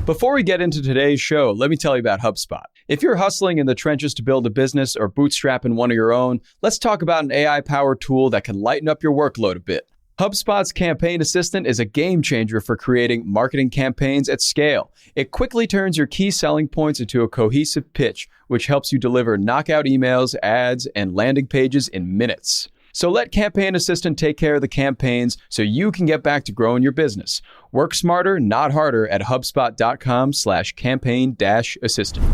Before we get into today's show, let me tell you about HubSpot. If you're hustling in the trenches to build a business or bootstrapping one of your own, let's talk about an AI-powered tool that can lighten up your workload a bit. HubSpot's Campaign Assistant is a game changer for creating marketing campaigns at scale. It quickly turns your key selling points into a cohesive pitch, which helps you deliver knockout emails, ads, and landing pages in minutes. So let Campaign Assistant take care of the campaigns so you can get back to growing your business. Work smarter, not harder at HubSpot.com/campaign-assistant.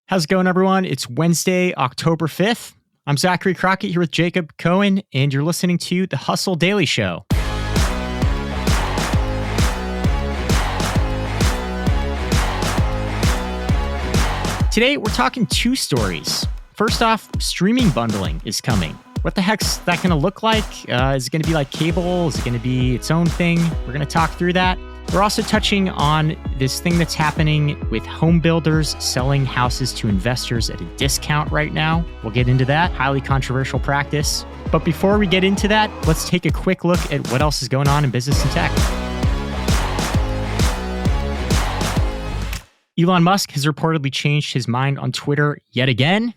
How's it going, everyone? It's Wednesday, October 5th. I'm Zachary Crockett here with Jacob Cohen, and you're listening to The Hustle Daily Show. Today, we're talking two stories. First off, streaming bundling is coming. What the heck's that going to look like? Is it going to be like cable? Is it going to be its own thing? We're going to talk through that. We're also touching on this thing that's happening with home builders selling houses to investors at a discount right now. We'll get into that. Highly controversial practice. But before we get into that, let's take a quick look at what else is going on in business and tech. Elon Musk has reportedly changed his mind on Twitter yet again.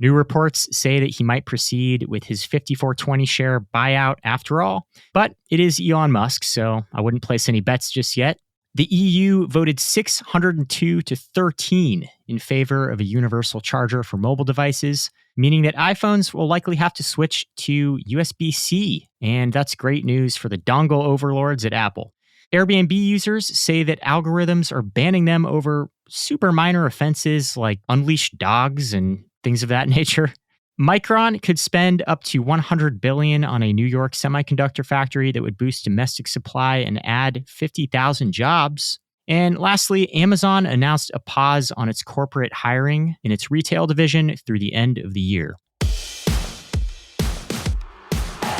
New reports say that he might proceed with his 54.20 share buyout after all, but it is Elon Musk, so I wouldn't place any bets just yet. The EU voted 602 to 13 in favor of a universal charger for mobile devices, meaning that iPhones will likely have to switch to USB-C, and that's great news for the dongle overlords at Apple. Airbnb users say that algorithms are banning them over super minor offenses like unleashed dogs and things of that nature. Micron could spend up to $100 billion on a New York semiconductor factory that would boost domestic supply and add 50,000 jobs. And lastly, Amazon announced a pause on its corporate hiring in its retail division through the end of the year.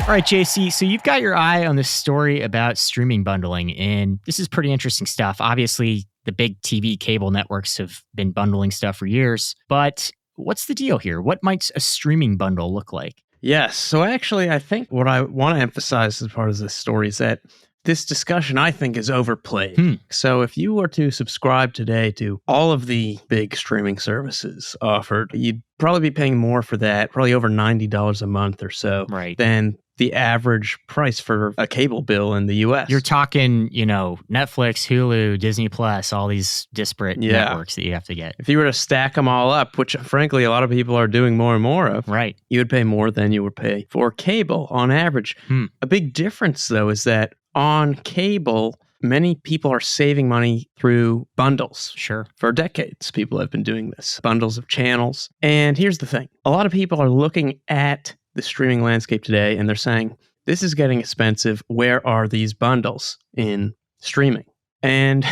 All right, JC, so you've got your eye on this story about streaming bundling, and this is pretty interesting stuff. Obviously, the big TV cable networks have been bundling stuff for years, but what's the deal here? What might a streaming bundle look like? Yes. So actually, I think what I want to emphasize as part of this story is that this discussion, I think, is overplayed. So if you were to subscribe today to all of the big streaming services offered, you'd probably be paying more for that, probably over $90 a month or so, right, than the average price for a cable bill in the US. You're talking, Netflix, Hulu, Disney Plus, all these disparate networks that you have to get. If you were to stack them all up, which frankly a lot of people are doing more and more of, right, you would pay more than you would pay for cable on average. A big difference, though, is that on cable, many people are saving money through bundles. Sure. For decades, people have been doing this. Bundles of channels. And here's the thing. A lot of people are looking at the streaming landscape today, and they're saying, this is getting expensive. Where are these bundles in streaming? And,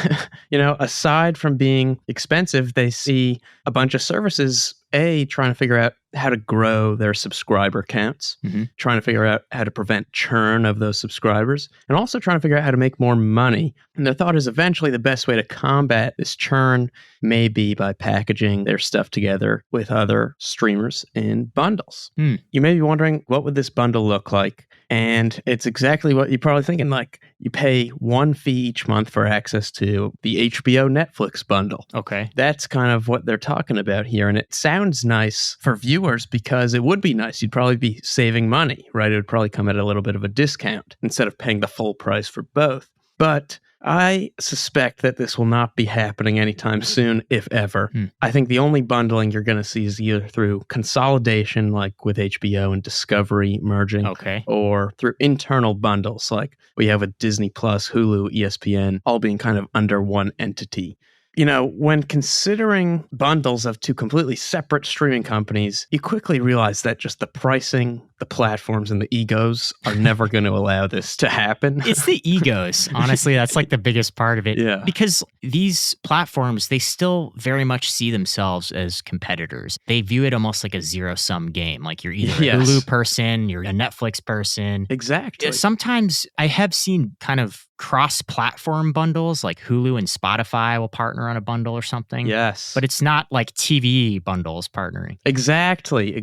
aside from being expensive, they see a bunch of services, trying to figure out how to grow their subscriber counts, trying to figure out how to prevent churn of those subscribers, and also trying to figure out how to make more money. And their thought is eventually the best way to combat this churn may be by packaging their stuff together with other streamers in bundles. You may be wondering, what would this bundle look like? And it's exactly what you're probably thinking, like you pay one fee each month for access to the HBO Netflix bundle. Okay. That's kind of what they're talking about here. And it sounds nice for viewers because it would be nice. You'd probably be saving money, right? It would probably come at a little bit of a discount instead of paying the full price for both. But I suspect that this will not be happening anytime soon, if ever. I think the only bundling you're going to see is either through consolidation, like with HBO and Discovery merging, or through internal bundles, like we have with Disney Plus, Hulu, ESPN, all being kind of under one entity. When considering bundles of two completely separate streaming companies, you quickly realize that just the pricing, the platforms, and the egos are never going to allow this to happen. It's the egos. Honestly, that's like the biggest part of it. Yeah. Because these platforms, they still very much see themselves as competitors. They view it almost like a zero-sum game. Like you're either a Hulu person, you're a Netflix person. Exactly. Sometimes I have seen kind of cross-platform bundles, like Hulu and Spotify will partner on a bundle or something. Yes. But it's not like TV bundles partnering. Exactly.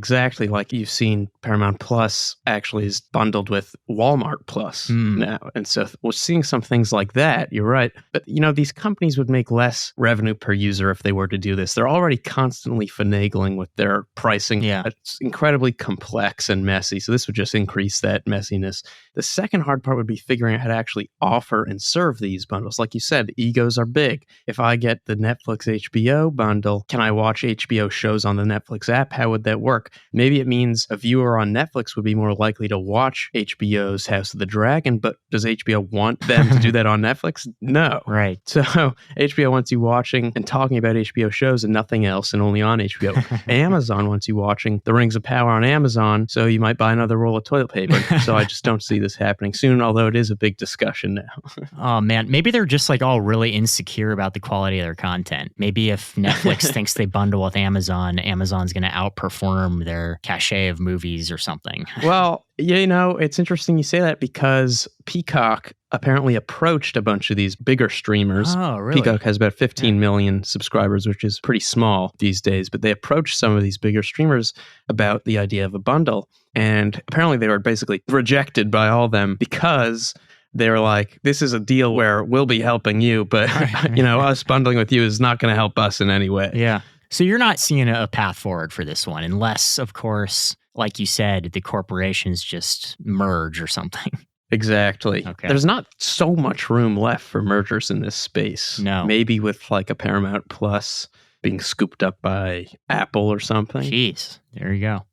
Like you've seen Paramount Plus actually is bundled with Walmart Plus now. And so we're seeing some things like that. You're right. But, these companies would make less revenue per user if they were to do this. They're already constantly finagling with their pricing. Yeah. It's incredibly complex and messy. So this would just increase that messiness. The second hard part would be figuring out how to actually offer and serve these bundles. Like you said, egos are big. If I get the Netflix HBO bundle, can I watch HBO shows on the Netflix app? How would that work? Maybe it means a viewer on Netflix would be more likely to watch HBO's House of the Dragon, but does HBO want them to do that on Netflix? No. Right. So HBO wants you watching and talking about HBO shows and nothing else and only on HBO. Amazon wants you watching The Rings of Power on Amazon, so you might buy another roll of toilet paper. So I just don't see this happening soon, although it is a big discussion now. Oh, man. Maybe they're just like all really insecure about the quality of their content. Maybe if Netflix thinks they bundle with Amazon, Amazon's going to outperform their cachet of movies or something. Well, it's interesting you say that because Peacock apparently approached a bunch of these bigger streamers. Oh, really? Peacock has about 15 million subscribers, which is pretty small these days. But they approached some of these bigger streamers about the idea of a bundle. And apparently they were basically rejected by all of them because they were like, this is a deal where we'll be helping you, but us bundling with you is not going to help us in any way. Yeah. So you're not seeing a path forward for this one, unless, of course, like you said, the corporations just merge or something. Exactly. Okay. There's not so much room left for mergers in this space. No. Maybe with like a Paramount Plus being scooped up by Apple or something. Jeez. There you go.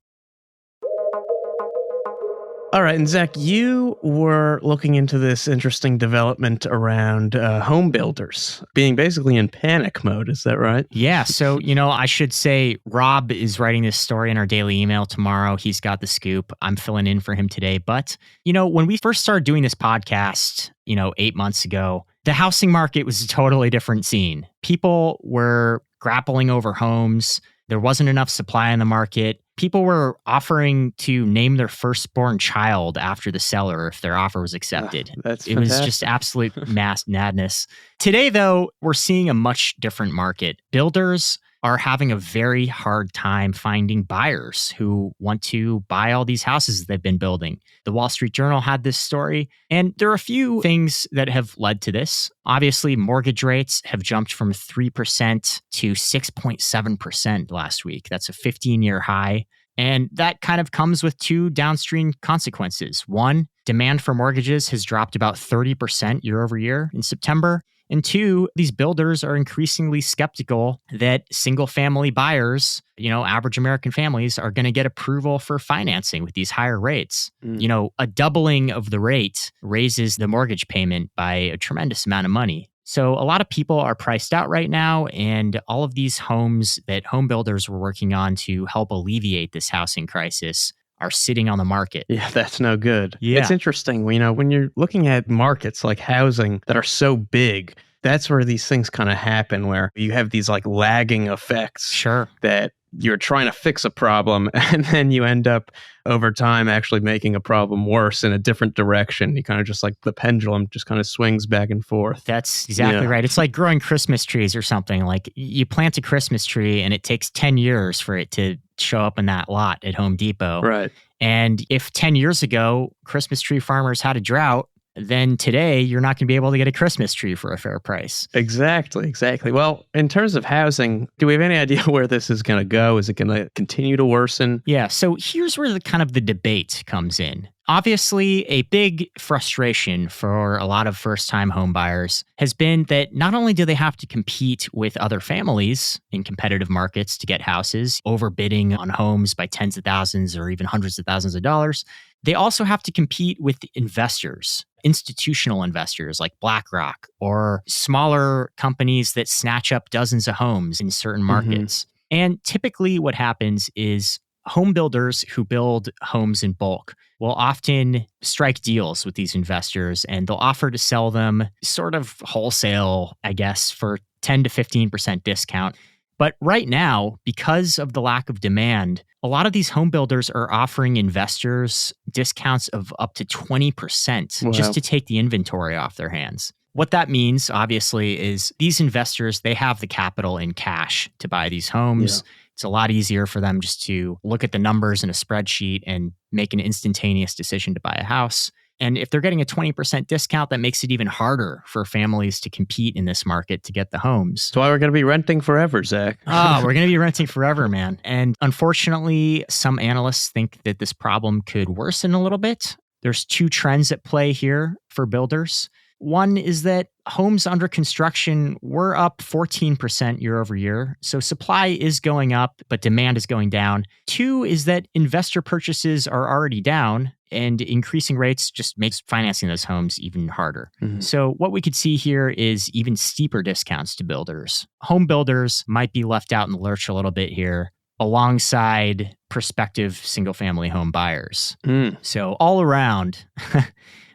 All right. And Zach, you were looking into this interesting development around home builders being basically in panic mode. Is that right? Yeah. So, I should say Rob is writing this story in our daily email tomorrow. He's got the scoop. I'm filling in for him today. But, when we first started doing this podcast, 8 months ago, the housing market was a totally different scene. People were grappling over homes. There wasn't enough supply in the market. People were offering to name their firstborn child after the seller if their offer was accepted. It was just absolute mass madness. Today, though, we're seeing a much different market. Builders are having a very hard time finding buyers who want to buy all these houses they've been building. The Wall Street Journal had this story, and there are a few things that have led to this. Obviously, mortgage rates have jumped from 3% to 6.7% last week. That's a 15-year high. And that kind of comes with two downstream consequences. One, demand for mortgages has dropped about 30% year over year in September. And two, these builders are increasingly skeptical that single family buyers, average American families, are going to get approval for financing with these higher rates. A doubling of the rate raises the mortgage payment by a tremendous amount of money. So a lot of people are priced out right now, and all of these homes that home builders were working on to help alleviate this housing crisis are sitting on the market. Yeah, that's no good. Yeah. It's interesting, when you're looking at markets like housing that are so big, that's where these things kind of happen, where you have these like lagging effects. Sure. That you're trying to fix a problem and then you end up over time actually making a problem worse in a different direction. You kind of just like the pendulum just kind of swings back and forth. That's exactly right. It's like growing Christmas trees or something. Like you plant a Christmas tree and it takes 10 years for it to show up in that lot at Home Depot. Right. And if 10 years ago, Christmas tree farmers had a drought, then today you're not going to be able to get a Christmas tree for a fair price. Exactly. Well, in terms of housing, do we have any idea where this is going to go? Is it going to continue to worsen? Yeah. So here's where the debate comes in. Obviously, a big frustration for a lot of first-time home buyers has been that not only do they have to compete with other families in competitive markets to get houses, overbidding on homes by tens of thousands or even hundreds of thousands of dollars, they also have to compete with investors, institutional investors like BlackRock or smaller companies that snatch up dozens of homes in certain markets. And typically what happens is home builders who build homes in bulk will often strike deals with these investors, and they'll offer to sell them sort of wholesale, I guess, for 10 to 15% discount. But right now, because of the lack of demand, a lot of these home builders are offering investors discounts of up to 20% just to take the inventory off their hands. What that means, obviously, is these investors, they have the capital in cash to buy these homes. Yeah. It's a lot easier for them just to look at the numbers in a spreadsheet and make an instantaneous decision to buy a house. And if they're getting a 20% discount, that makes it even harder for families to compete in this market to get the homes. That's why we're going to be renting forever, Zach. We're going to be renting forever, man. And unfortunately, some analysts think that this problem could worsen a little bit. There's two trends at play here for builders. One is that homes under construction were up 14% year over year. So supply is going up, but demand is going down. Two is that investor purchases are already down, and increasing rates just makes financing those homes even harder. Mm-hmm. So what we could see here is even steeper discounts to builders. Home builders might be left out in the lurch a little bit here, alongside prospective single-family home buyers. So all around,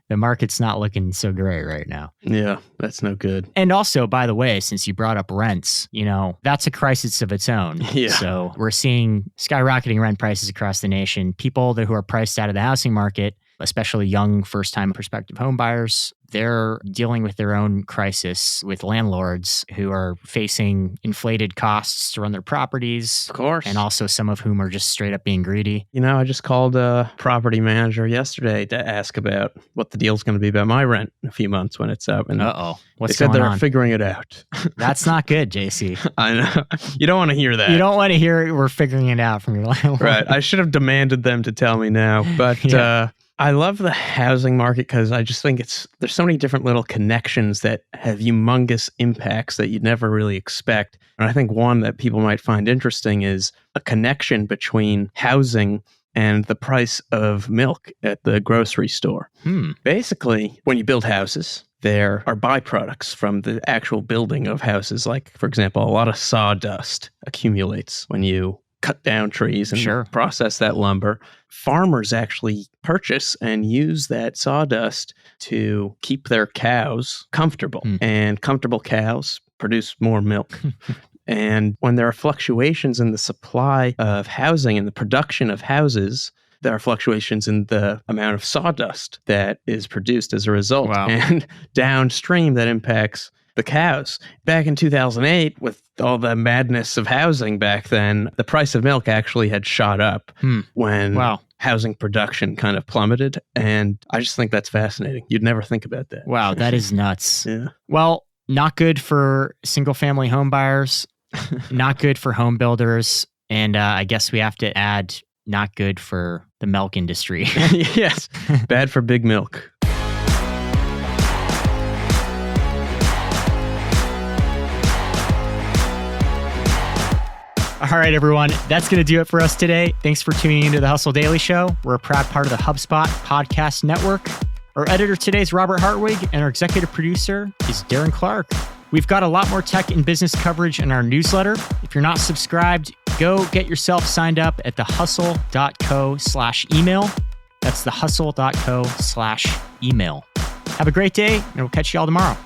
the market's not looking so great right now. Yeah, that's no good. And also, by the way, since you brought up rents, that's a crisis of its own. Yeah. So we're seeing skyrocketing rent prices across the nation. People who are priced out of the housing market, especially young first-time prospective home buyers, they're dealing with their own crisis with landlords who are facing inflated costs to run their properties. Of course. And also some of whom are just straight up being greedy. I just called a property manager yesterday to ask about what the deal's going to be about my rent in a few months when it's up. And what's they said going they're on? Figuring it out. That's not good, JC. I know. You don't want to hear that. You don't want to hear we're figuring it out from your landlord. Right. I should have demanded them to tell me now. But I love the housing market because I just think there's so many different little connections that have humongous impacts that you'd never really expect. And I think one that people might find interesting is a connection between housing and the price of milk at the grocery store. Basically, when you build houses, there are byproducts from the actual building of houses. Like, for example, a lot of sawdust accumulates when you cut down trees and process that lumber. Farmers actually purchase and use that sawdust to keep their cows comfortable. And comfortable cows produce more milk. And when there are fluctuations in the supply of housing and the production of houses, there are fluctuations in the amount of sawdust that is produced as a result. Wow. And downstream, that impacts the cows. Back in 2008, with all the madness of housing back then, the price of milk actually had shot up when housing production kind of plummeted. And I just think that's fascinating. You'd never think about that. Wow, that is nuts. Yeah. Well, not good for single-family home buyers, not good for home builders, and I guess we have to add not good for the milk industry. Yes, bad for big milk. All right, everyone. That's going to do it for us today. Thanks for tuning into the Hustle Daily Show. We're a proud part of the HubSpot Podcast Network. Our editor today is Robert Hartwig, and our executive producer is Darren Clark. We've got a lot more tech and business coverage in our newsletter. If you're not subscribed, go get yourself signed up at thehustle.co/email. That's thehustle.co/email. Have a great day, and we'll catch you all tomorrow.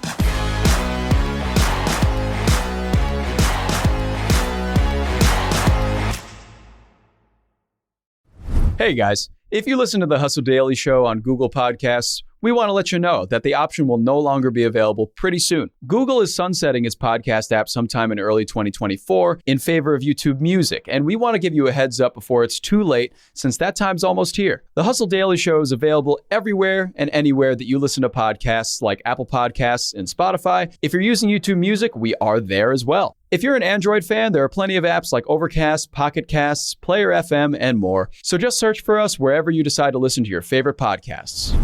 Hey guys, if you listen to the Hustle Daily Show on Google Podcasts, we want to let you know that the option will no longer be available pretty soon. Google is sunsetting its podcast app sometime in early 2024 in favor of YouTube Music, and we want to give you a heads up before it's too late, since that time's almost here. The Hustle Daily Show is available everywhere and anywhere that you listen to podcasts, like Apple Podcasts and Spotify. If you're using YouTube Music, we are there as well. If you're an Android fan, there are plenty of apps like Overcast, Pocket Casts, Player FM, and more. So just search for us wherever you decide to listen to your favorite podcasts.